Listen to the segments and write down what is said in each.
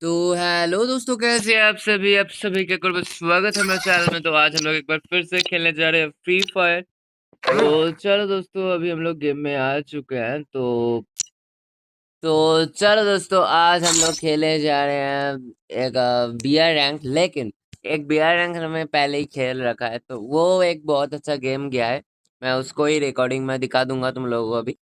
तो हेलो दोस्तों, कैसे हैं आप सभी के कुछ स्वागत है मेरे चैनल में। तो आज हम लोग एक बार फिर से खेलने जा रहे हैं फ्री फायर। तो चलो दोस्तों, अभी हम लोग गेम में आ चुके हैं। तो चलो दोस्तों, आज हम लोग खेले जा रहे हैं एक बीआर रैंक। लेकिन एक बीआर रैंक हमें पहले ही खेल रखा है, तो वो एक बहुत अच्छा गेम गया है। मैं उसको ही रिकॉर्डिंग में दिखा दूंगा तुम लोगों को अभी।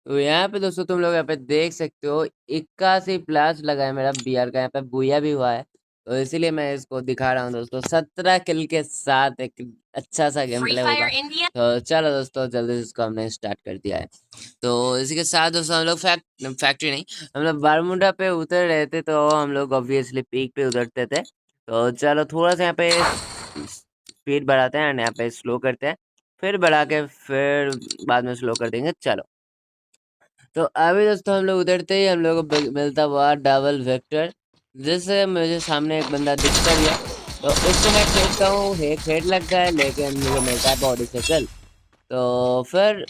तो यहाँ पे दोस्तों तुम लोग यहाँ पे देख सकते हो 81+ लगा है मेरा बीआर का। यहाँ पे बुया भी हुआ है, तो इसीलिए मैं इसको दिखा रहा हूँ दोस्तों। 17 किल के साथ एक अच्छा सा गेम प्ले होगा। तो चलो दोस्तों, जल्दी से इसको हमने स्टार्ट कर दिया है। तो इसी के साथ दोस्तों हम लोग फैक्ट्री नहीं, हम लोग बारमुंडा पे उतर रहे थे। तो हम लोग ऑब्वियसली पीक पे उतरते थे। तो चलो थोड़ा सा यहाँ पे स्पीड बढ़ाते हैं, यहाँ पे स्लो करते हैं, फिर बढ़ा के फिर बाद में स्लो कर देंगे। चलो, तो अभी दोस्तों हम लोग उतरते ही हम लोग को मिलता हुआ डबल वेक्टर, जिससे मुझे सामने एक बंदा दिखता भी है। तो उसको मैं खेलता हूँ, हेड लगता है, लेकिन मुझे मिलता है बॉडी से किल। तो फिर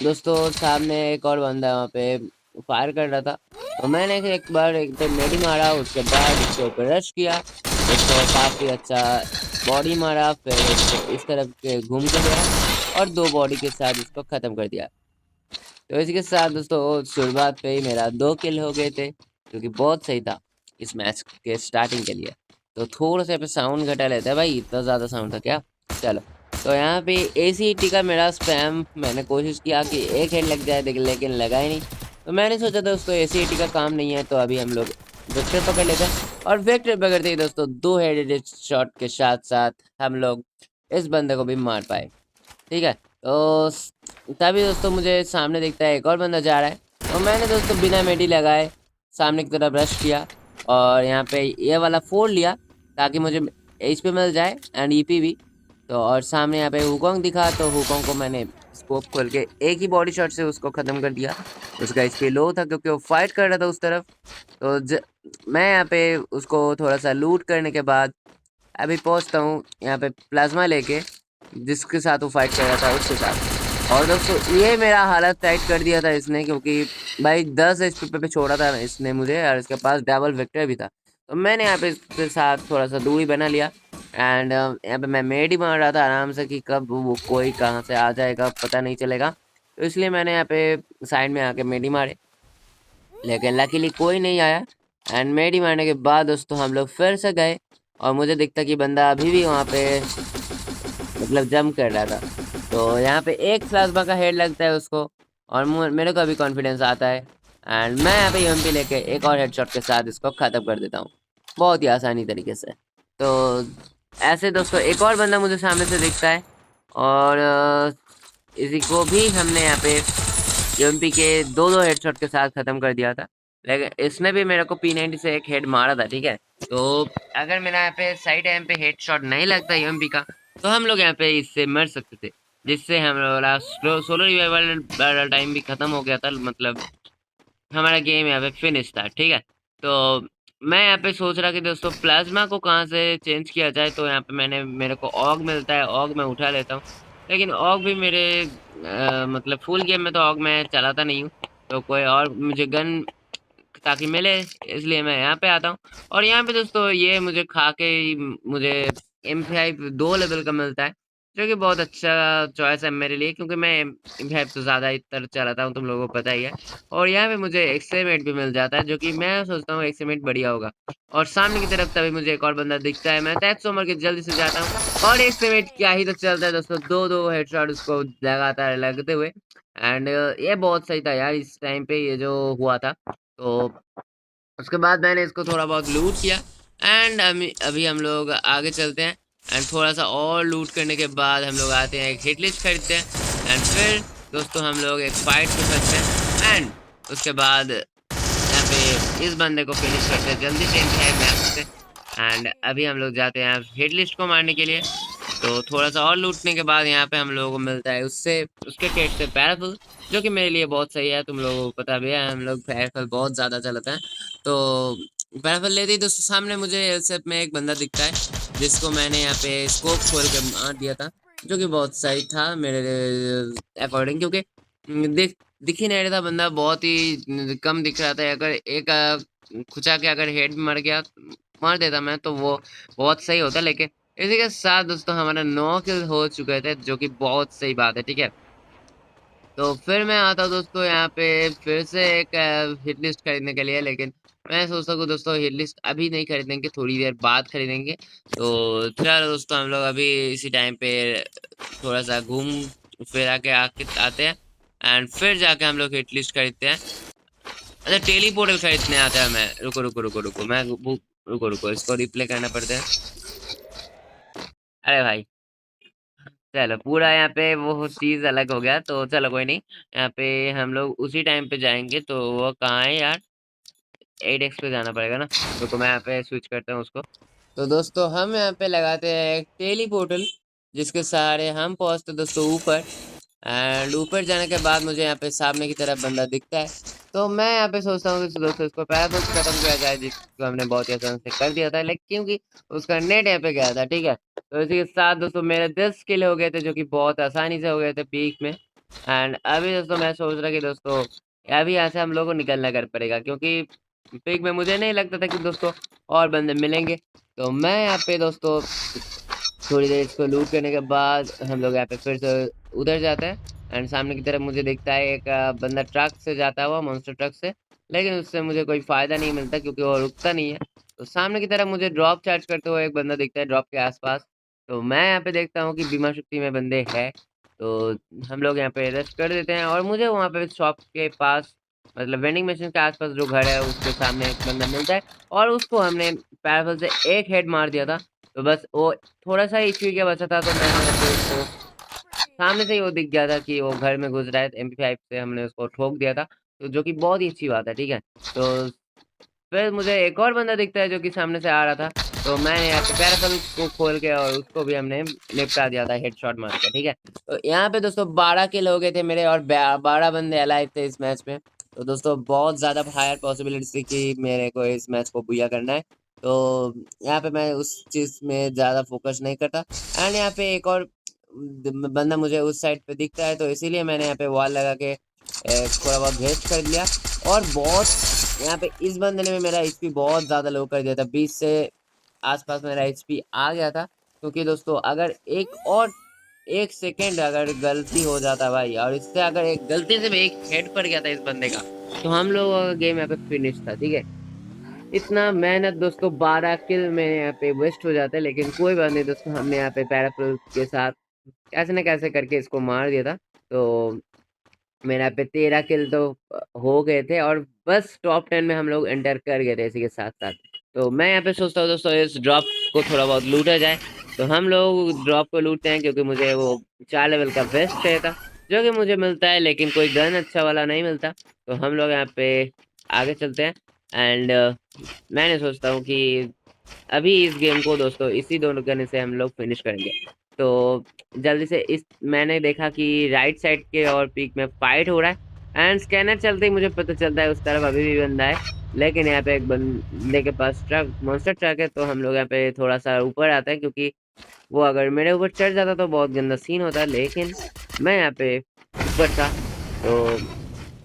दोस्तों सामने एक और बंदा वहाँ पे फायर कर रहा था। तो मैंने एक बार एक पे मेडी मारा, उसके बाद उसके ऊपर रश किया, उसको काफ़ी अच्छा बॉडी मारा, फिर उसको इस तरफ के घूम के गया और 2 बॉडी के साथ उसको ख़त्म कर दिया। तो इसी के साथ दोस्तों शुरुआत पे ही मेरा 2 किल हो गए थे, जो कि बहुत सही था इस मैच के स्टार्टिंग के लिए। तो थोड़ा सा पे साउंड घटा लेते हैं भाई, इतना ज़्यादा साउंड था क्या। चलो, तो यहाँ पे ACT का मेरा स्पैम, मैंने कोशिश किया कि एक हेड लग जाए, लेकिन लगा ही नहीं। तो मैंने सोचा दोस्तों ACT का काम नहीं है, तो अभी हम लोग वेक्टर पकड़ लेते हैं। और वेक्टर पकड़ते ही दोस्तों 2 हेडेड शॉट के साथ साथ हम लोग इस बंदे को भी मार पाए। ठीक है, तो तभी दोस्तों मुझे सामने दिखता है एक और बंदा जा रहा है। तो मैंने दोस्तों बिना मेडी लगाए सामने की तरफ रश किया और यहाँ पे ये वाला फोड़ लिया, ताकि मुझे HP मिल जाए एंड EP भी। तो और सामने यहाँ पे हुकोंग दिखा, तो हुकोंग को मैंने स्कोप खोल के एक ही बॉडी शॉट से उसको ख़त्म कर दिया। उसका HP लो था क्योंकि वो फाइट कर रहा था उस तरफ। तो मैं यहाँ पे उसको थोड़ा सा लूट करने के बाद अभी पहुँचता हूँ यहाँ पे प्लाज्मा लेके, जिसके साथ वो फाइट कर रहा था उसके साथ। और दोस्तों ये मेरा हालत टाइट कर दिया था इसने, क्योंकि भाई 10 HP पे छोड़ा था इसने मुझे, और इसके पास डबल वेक्टर भी था। तो मैंने यहाँ पे इसके साथ थोड़ा सा दूरी बना लिया एंड यहाँ पे मैं मेड ही मार रहा था आराम से कि कब वो कोई कहाँ से आ जाएगा पता नहीं चलेगा। तो इसलिए मैंने यहाँ पे साइड में आके मेड ही मारे, लेकिन लकीली कोई नहीं आया। एंड मेडी मारने के बाद दोस्तों हम लोग फिर से गए, और मुझे दिखता कि बंदा अभी भी वहाँ पे मतलब जंप कर रहा था। तो यहाँ पे एक प्लाज्मा का हेड लगता है उसको, और मेरे को अभी कॉन्फिडेंस आता है एंड मैं यहाँ पे UMP लेके एक और हेडशॉट के साथ इसको ख़त्म कर देता हूँ, बहुत ही आसानी तरीके से। तो ऐसे दोस्तों एक और बंदा मुझे सामने से दिखता है, और इसी को भी हमने यहाँ पे UMP के 2-2 हेडशॉट के साथ ख़त्म कर दिया था। लेकिन इसने भी मेरे को P90 से एक हेड मारा था। ठीक है, तो अगर मेरा यहाँ पे साइड एम पे हेडशॉट नहीं लगता UMP का, तो हम लोग यहाँ पे इससे मर सकते थे, जिससे हमारा सोलो रिवाइवल टाइम भी ख़त्म हो गया था। मतलब हमारा गेम यहाँ पे फिनिश था। ठीक है, तो मैं यहाँ पे सोच रहा कि दोस्तों प्लाज्मा को कहाँ से चेंज किया जाए। तो यहाँ पे मेरे को ऑग मिलता है, ऑग मैं उठा लेता हूँ। लेकिन ऑग भी मेरे मतलब फुल गेम में तो ऑग मैं चलाता नहीं हूँ, तो कोई और मुझे गन ताकि मिले, इसलिए मैं यहाँ पे आता हूँ। और यहाँ पे दोस्तों ये मुझे खा के ही मुझे M5 2 लेवल का मिलता है, जो कि बहुत अच्छा चॉइस है मेरे लिए, क्योंकि मैं M5 तो ज़्यादा इतर चलाता हूँ, तुम लोगों को पता ही है। और यहाँ पे मुझे एक्सएमेट भी मिल जाता है, जो कि मैं सोचता हूँ एक्सएमेट बढ़िया होगा। और सामने की तरफ तभी मुझे एक और बंदा दिखता है, मैं तैत सोमर के जल्दी से जाता हूँ, और एक्सएमेट क्या ही तो चलता है दोस्तों, 2-2 हेडशॉट उसको लगातार लगते हुए। एंड ये बहुत सही था यार इस टाइम पे ये जो हुआ था। तो उसके बाद मैंने इसको थोड़ा बहुत लूट किया एंड अभी हम लोग आगे चलते हैं। एंड थोड़ा सा और लूट करने के बाद हम लोग आते हैं, एक हिट लिस्ट खरीदते हैं, एंड फिर दोस्तों हम लोग एक फाइट कर सकते हैं। एंड उसके बाद यहाँ पे इस बंदे को फिनिश करते हैं जल्दी से मैच से। एंड अभी हम लोग जाते हैं हिट लिस्ट को मारने के लिए। तो थोड़ा सा और लूटने के बाद यहाँ पे हम लोगों को मिलता है उससे उसके केट से पैराफुल, जो कि मेरे लिए बहुत सही है, तुम लोगों को पता भी है हम लोग पैराफुल बहुत ज़्यादा चलाते हैं। तो पैराफुल लेते ही दोस्तों सामने मुझे एलसेप में एक बंदा दिखता है, जिसको मैंने यहाँ पे स्कोप खोल के मार दिया था, जो कि बहुत सही था मेरे अकॉर्डिंग, क्योंकि दिख दिख ही नहीं रहा था बंदा, बहुत ही कम दिख रहा था। अगर एक खुचा के अगर हेड मर देता मैं, तो वो बहुत सही होता। लेकिन इसी के साथ दोस्तों हमारा 9 किल हो चुके थे, जो कि बहुत सही बात है, ठीक है। तो फिर मैं आता हूँ दोस्तों यहाँ पे फिर से एक हिट लिस्ट खरीदने के लिए। लेकिन मैं सोचता हूँ दोस्तों हिट लिस्ट अभी नहीं खरीदेंगे, थोड़ी देर बाद खरीदेंगे। तो चलो दोस्तों हम लोग अभी इसी टाइम पे थोड़ा सा घूम फिर आके आते हैं, एंड फिर जाके हम लोग हिट लिस्ट खरीदते हैं। अच्छा, टेलीपोर्टल खरीदने आता है। मैं रुको रुको रुको रुको मैं रुको रुको इसको रिप्ले करना पड़ता है। अरे भाई, चलो पूरा यहाँ पे वो चीज अलग हो गया, तो चलो कोई नहीं। यहाँ पे हम लोग उसी टाइम पे जाएंगे। तो वो कहाँ है यार? 8x पे जाना पड़ेगा ना। रुको मैं यहाँ पे स्विच करता हूँ उसको। तो दोस्तों हम यहाँ पे लगाते हैं एक टेलीपोर्टल, जिसके सहारे हम पहुंचते दोस्तों ऊपर। एंड ऊपर जाने के बाद मुझे यहाँ पे सामने की तरफ बंदा दिखता है। तो मैं यहाँ पे सोचता हूँ कि दोस्तों इसको पैराशूट खत्म किया जाए, जिसको हमने बहुत ही आसान से कर दिया था, लेकिन क्योंकि उसका नेट यहाँ पे गया था, ठीक है। तो इसी के साथ दोस्तों मेरे 10 किल हो गए थे, जो कि बहुत आसानी से हो गए थे पीक में। एंड अभी दोस्तों मैं सोच रहा कि दोस्तों अभी यहाँ से हम लोग को निकलना कर पड़ेगा, क्योंकि पीक में मुझे नहीं लगता था कि दोस्तों और बंदे मिलेंगे। तो मैं यहाँ पे दोस्तों थोड़ी देर इसको लूट करने के बाद हम लोग यहाँ पे फिर से उधर जाते हैं। एंड सामने की तरफ मुझे दिखता है एक बंदा ट्रक से जाता हुआ, मॉन्स्टर ट्रक से। लेकिन उससे मुझे कोई फायदा नहीं मिलता, क्योंकि वो रुकता नहीं है। तो सामने की तरफ मुझे ड्रॉप चार्ज करते हुए एक बंदा दिखता है ड्रॉप के आसपास। तो मैं यहाँ पे देखता हूँ कि बीमा शक्ति में बंदे हैं। तो हम लोग यहाँ पे रेस्ट कर देते हैं, और मुझे वहाँ पे शॉप के पास, मतलब वेंडिंग मशीन के आसपास जो घर है उसके सामने एक बंदा मिलता है, और उसको हमने पैराफल से एक हेड मार दिया था। तो बस वो थोड़ा सा एचपी का बचा था, तो मैंने तो उसको सामने से ही वो दिख गया था कि वो घर में घुस रहा है। MP5 से हमने उसको ठोक दिया था, तो जो कि बहुत ही अच्छी बात है, ठीक है। तो फिर मुझे एक और बंदा दिखता है जो कि सामने से आ रहा था। तो मैंने यहाँ पे पैराफल को खोल के और उसको भी हमने निपटा दिया था हेडशॉट मार के, ठीक है। तो यहाँ पे दोस्तों 12 किल हो गए थे मेरे, और 12 बंदे अलाइव थे इस मैच में। तो दोस्तों बहुत ज़्यादा हायर पॉसिबिलिटी थी कि मेरे को इस मैच को बुया करना है। तो यहाँ पे मैं उस चीज़ में ज़्यादा फोकस नहीं करता। एंड यहाँ पे एक और बंदा मुझे उस साइड पे दिखता है, तो इसीलिए मैंने यहाँ पे वॉल लगा के थोड़ा बहुत वेस्ट कर लिया। और बहुत यहाँ पे इस बंदे ने भी मेरा एचपी बहुत ज़्यादा लो कर दिया था, 20 से आसपास मेरा एचपी आ गया था। क्योंकि दोस्तों अगर एक सेकेंड अगर गलती हो जाता भाई, और इससे अगर एक गलती से भी एक हेड पड़ गया था इस बंदे का, तो हम लोगों का गेम यहाँ पे फिनिश था, ठीक है। इतना मेहनत दोस्तों 12 किल में यहाँ पे वेस्ट हो जाता है, लेकिन कोई बात नहीं दोस्तों, हमने यहाँ पे पैराफ्ल के साथ कैसे न कैसे करके इसको मार दिया था। तो मेरा पे 13 किल तो हो गए थे, और बस टॉप 10 में हम लोग एंटर कर गए थे इसी के साथ साथ। तो मैं यहाँ पे सोचता हूँ दोस्तों इस ड्रॉप को थोड़ा बहुत लूटा जाए। तो हम लोग ड्रॉप को लूटते हैं, क्योंकि मुझे वो 4 लेवल का वेस्ट चाहिए था, जो कि मुझे मिलता है, लेकिन कोई गन अच्छा वाला नहीं मिलता। तो हम लोग यहाँ पे आगे चलते हैं। एंड मैंने सोचता हूँ कि अभी इस गेम को दोस्तों इसी दोनों गन से हम लोग फिनिश करेंगे। तो जल्दी से इस मैंने देखा कि राइट साइड के और पीक में फाइट हो रहा है, एंड स्कैनर चलते ही मुझे पता चलता है उस तरफ अभी भी बंदा है। लेकिन यहाँ पे एक बंदे के पास ट्रक मॉन्स्टर ट्रक है, तो हम लोग यहाँ पे थोड़ा सा ऊपर आते हैं, क्योंकि वो अगर मेरे ऊपर चढ़ जाता तो बहुत गंदा सीन होता। लेकिन मैं यहाँ पे ऊपर था, तो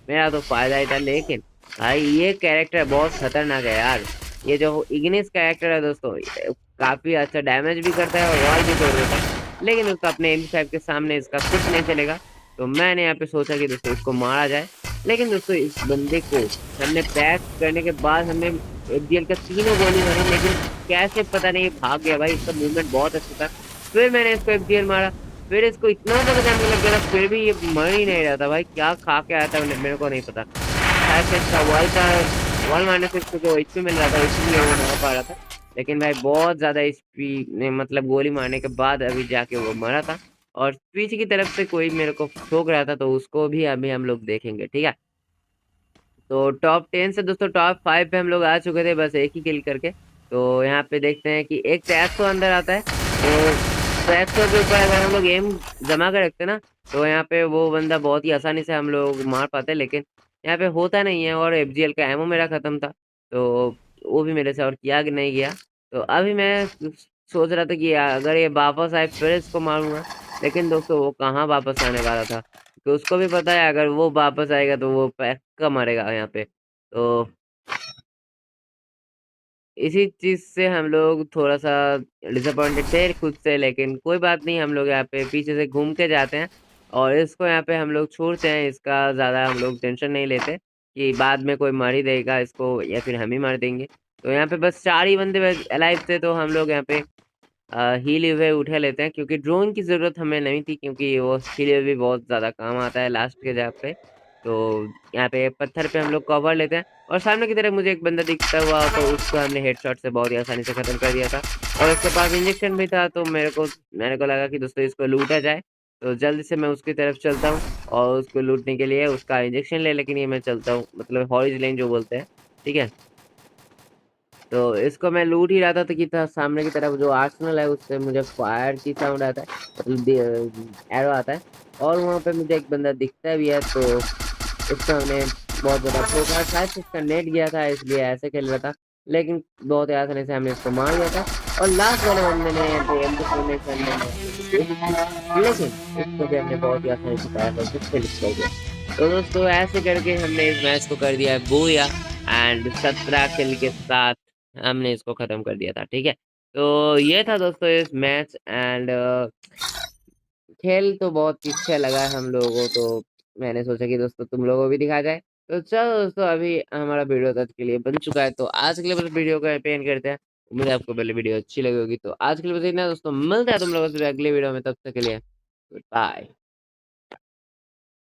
मेरा तो फायदा ही था। लेकिन भाई ये कैरेक्टर बहुत खतरनाक है यार। ये जो इग्निस कैरेक्टर है दोस्तों, ये काफी अच्छा डैमेज भी करता है और वॉल भी तोड़ देता है, लेकिन उसका अपने MP5 के सामने इसका कुछ नहीं चलेगा। तो मैंने यहाँ पे सोचा कि दोस्तों इसको मारा जाए। लेकिन दोस्तों इस बंदे को हमने पैक करने के बाद हमें FGL का तीनों गोली मारी, लेकिन कैसे पता नहीं ये भाग गया भाई, इसका मूवमेंट बहुत अच्छा था। फिर मैंने इसको FGL मारा, फिर इसको इतना ज़्यादा डैमेज लग गया था, फिर भी ये मर ही नहीं रहा था भाई, क्या खा के आया था मेरे को नहीं पता। शायद से इसका वॉल मारने से इसको जो एचपी मिल रहा था, इसलिए वो मर पा रहा था। लेकिन भाई बहुत ज़्यादा एचपी ने, मतलब गोली मारने के बाद अभी जाके वो मरा था। और पीछे की तरफ से कोई मेरे को ठोक रहा था, तो उसको भी अभी हम लोग देखेंगे, ठीक है। तो टॉप 10 से दोस्तों टॉप 5 पे हम लोग आ चुके थे, बस एक ही किल करके। तो यहाँ पे देखते हैं कि एक टैक्सो अंदर आता है। तो टैक्सो के ऊपर अगर हम लोग एम जमा कर रखते ना, तो यहाँ पे वो बंदा बहुत ही आसानी से हम लोग मार पाते। लेकिन यहाँ पे होता नहीं है, और FGL का एमओ मेरा खत्म था, तो वो भी मेरे से और किया कि नहीं गया। तो अभी मैं सोच रहा था कि अगर ये वापस आए फिर इसको मारूंगा। लेकिन दोस्तों वो कहाँ वापस आने वाला था, तो उसको भी पता है अगर वो वापस आएगा तो वो पक्का मरेगा यहाँ पे। तो इसी चीज़ से हम लोग थोड़ा-सा डिसअपॉइंटेड थे खुद से, लेकिन कोई बात नहीं, हम लोग यहाँ पे पीछे से घूम के जाते हैं और इसको यहाँ पे हम लोग छोड़ते हैं। इसका ज़्यादा हम लोग टेंशन नहीं लेते कि बाद में कोई मार ही देगा इसको या फिर हम ही मार देंगे। तो यहाँ पे बस 4 ही बंदे बस अलाइव थे, तो हम लोग यहाँ पे हील हुए उठा लेते हैं, क्योंकि ड्रोन की ज़रूरत हमें नहीं थी, क्योंकि वो हील भी बहुत ज़्यादा काम आता है लास्ट के जगह पे। तो यहाँ पे पत्थर पे हम लोग कवर लेते हैं और सामने की तरफ मुझे एक बंदा दिखता हुआ, तो उसको हमने हेडशॉट से बहुत ही आसानी से ख़त्म कर दिया था और उसके पास इंजेक्शन भी था। तो मेरे को लगा कि दोस्तों इसको लूटा जाए, तो जल्दी से मैं उसकी तरफ चलता हूँ और उसको लूटने के लिए उसका इंजेक्शन ले लेके नहीं मैं चलता हूँ, मतलब हॉरिज़ लेन जो बोलते हैं, ठीक है? तो इसको मैं लूट ही रहा था, तो कि था सामने की तरफ जो आर्सेनल है उससे मुझे फायर की साउंड आता है, मतलब एरो आता है और वहाँ पे मुझे एक बंदा दिखता भी है। तो इसको हमने बहुत ज़्यादा ठोका, शायद से इसका नेट गया था इसलिए ऐसे खेल रहा था, लेकिन बहुत ही आसानी से हमने इसको मार दिया था और लास्ट वाले बंदे ने एम2 लेकिन इसको भी हमने बहुत ही आसानी से पाया था, जिससे निकल गया। तो दोस्तों ऐसे करके हमने इस मैच को कर दिया है बोया एंड 17 किल के साथ हमने इसको खत्म कर दिया था, ठीक है? तो ये था दोस्तों इस मैच एंड खेल तो बहुत ही अच्छा लगा हम लोगों को, तो मैंने सोचा कि दोस्तों तुम लोगों को भी दिखाया जाए। तो चलो दोस्तों, अभी हमारा वीडियो आज के लिए बन चुका है, तो आज के लिए बस वीडियो को एंड करते हैं। उम्मीद है आपको पहले वीडियो अच्छी लगी होगी। तो आज के लिए बस इतना दोस्तों, मिलता है तुम लोगों से अगले वीडियो में, तब तक के लिए बाय।